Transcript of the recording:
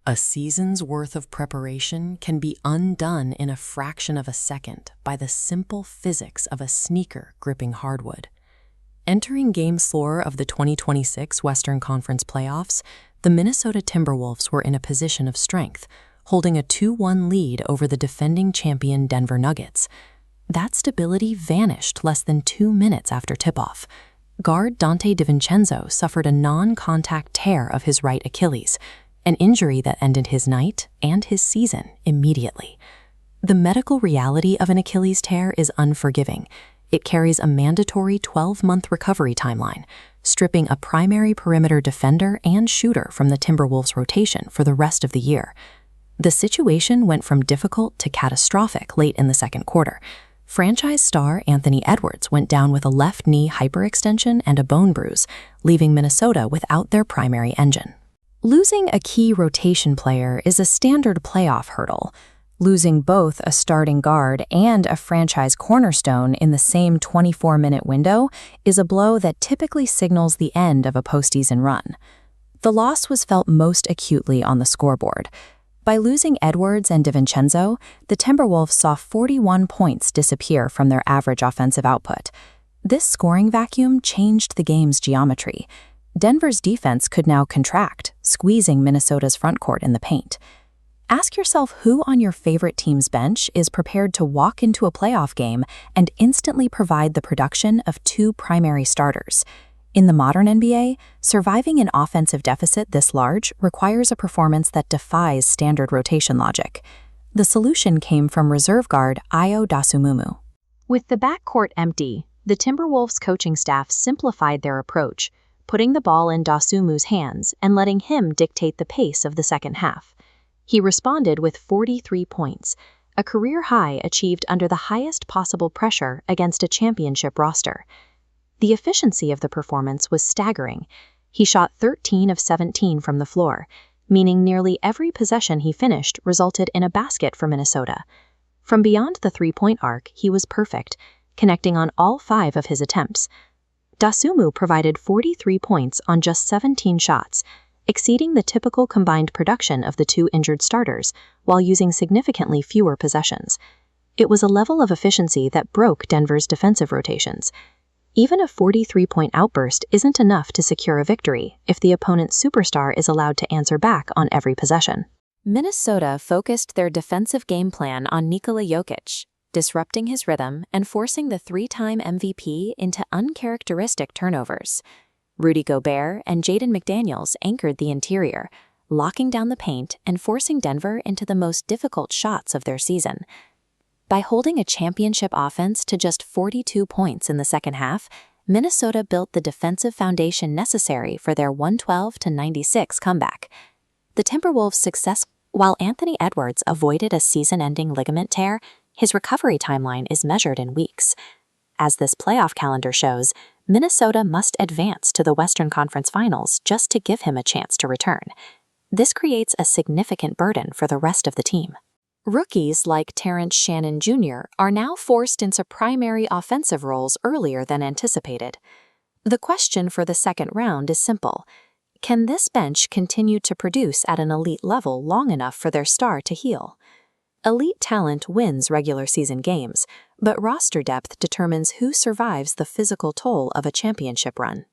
A season's worth of preparation can be undone in a fraction of a second by the simple physics of a sneaker gripping hardwood. Entering Game 4 of the 2026 Western Conference playoffs, the Minnesota Timberwolves were in a position of strength, holding a 2-1 lead over the defending champion Denver Nuggets. That stability vanished less than 2 minutes after tip-off. Guard Donte DiVincenzo suffered a non-contact tear of his right Achilles, an injury that ended his night and his season immediately. The medical reality of an Achilles tear is unforgiving. It carries a mandatory 12-month recovery timeline, stripping a primary perimeter defender and shooter from the Timberwolves' rotation for the rest of the year. The situation went from difficult to catastrophic late in the second quarter. Franchise star Anthony Edwards went down with a left knee hyperextension and a bone bruise, leaving Minnesota without their primary engine. Losing a key rotation player is a standard playoff hurdle. Losing both a starting guard and a franchise cornerstone in the same 24-minute window is a blow that typically signals the end of a postseason run. The loss was felt most acutely on the scoreboard. By losing Edwards and DiVincenzo, the Timberwolves saw 41 points disappear from their average offensive output. This scoring vacuum changed the game's geometry. Denver's defense could now contract, squeezing Minnesota's frontcourt in the paint. Ask yourself who on your favorite team's bench is prepared to walk into a playoff game and instantly provide the production of two primary starters. In the modern NBA, surviving an offensive deficit this large requires a performance that defies standard rotation logic. The solution came from reserve guard Ayo Dosunmu. With the backcourt empty, the Timberwolves coaching staff simplified their approach, putting the ball in Dosunmu's hands and letting him dictate the pace of the second half. He responded with 43 points, a career high achieved under the highest possible pressure against a championship roster. The efficiency of the performance was staggering. He shot 13 of 17 from the floor, meaning nearly every possession he finished resulted in a basket for Minnesota. From beyond the three-point arc, he was perfect, connecting on all 5 of his attempts. Dosunmu provided 43 points on just 17 shots, exceeding the typical combined production of the two injured starters while using significantly fewer possessions. It was a level of efficiency that broke Denver's defensive rotations. Even a 43-point outburst isn't enough to secure a victory if the opponent's superstar is allowed to answer back on every possession. Minnesota focused their defensive game plan on Nikola Jokic, disrupting his rhythm and forcing the 3-time MVP into uncharacteristic turnovers. Rudy Gobert and Jaden McDaniels anchored the interior, locking down the paint and forcing Denver into the most difficult shots of their season. By holding a championship offense to just 42 points in the second half, Minnesota built the defensive foundation necessary for their 112-96 comeback. The Timberwolves' success, while Anthony Edwards avoided a season-ending ligament tear, his recovery timeline is measured in weeks. As this playoff calendar shows, Minnesota must advance to the Western Conference Finals just to give him a chance to return. This creates a significant burden for the rest of the team. Rookies like Terrence Shannon Jr. are now forced into primary offensive roles earlier than anticipated. The question for the second round is simple. Can this bench continue to produce at an elite level long enough for their star to heal? Elite talent wins regular season games, but roster depth determines who survives the physical toll of a championship run.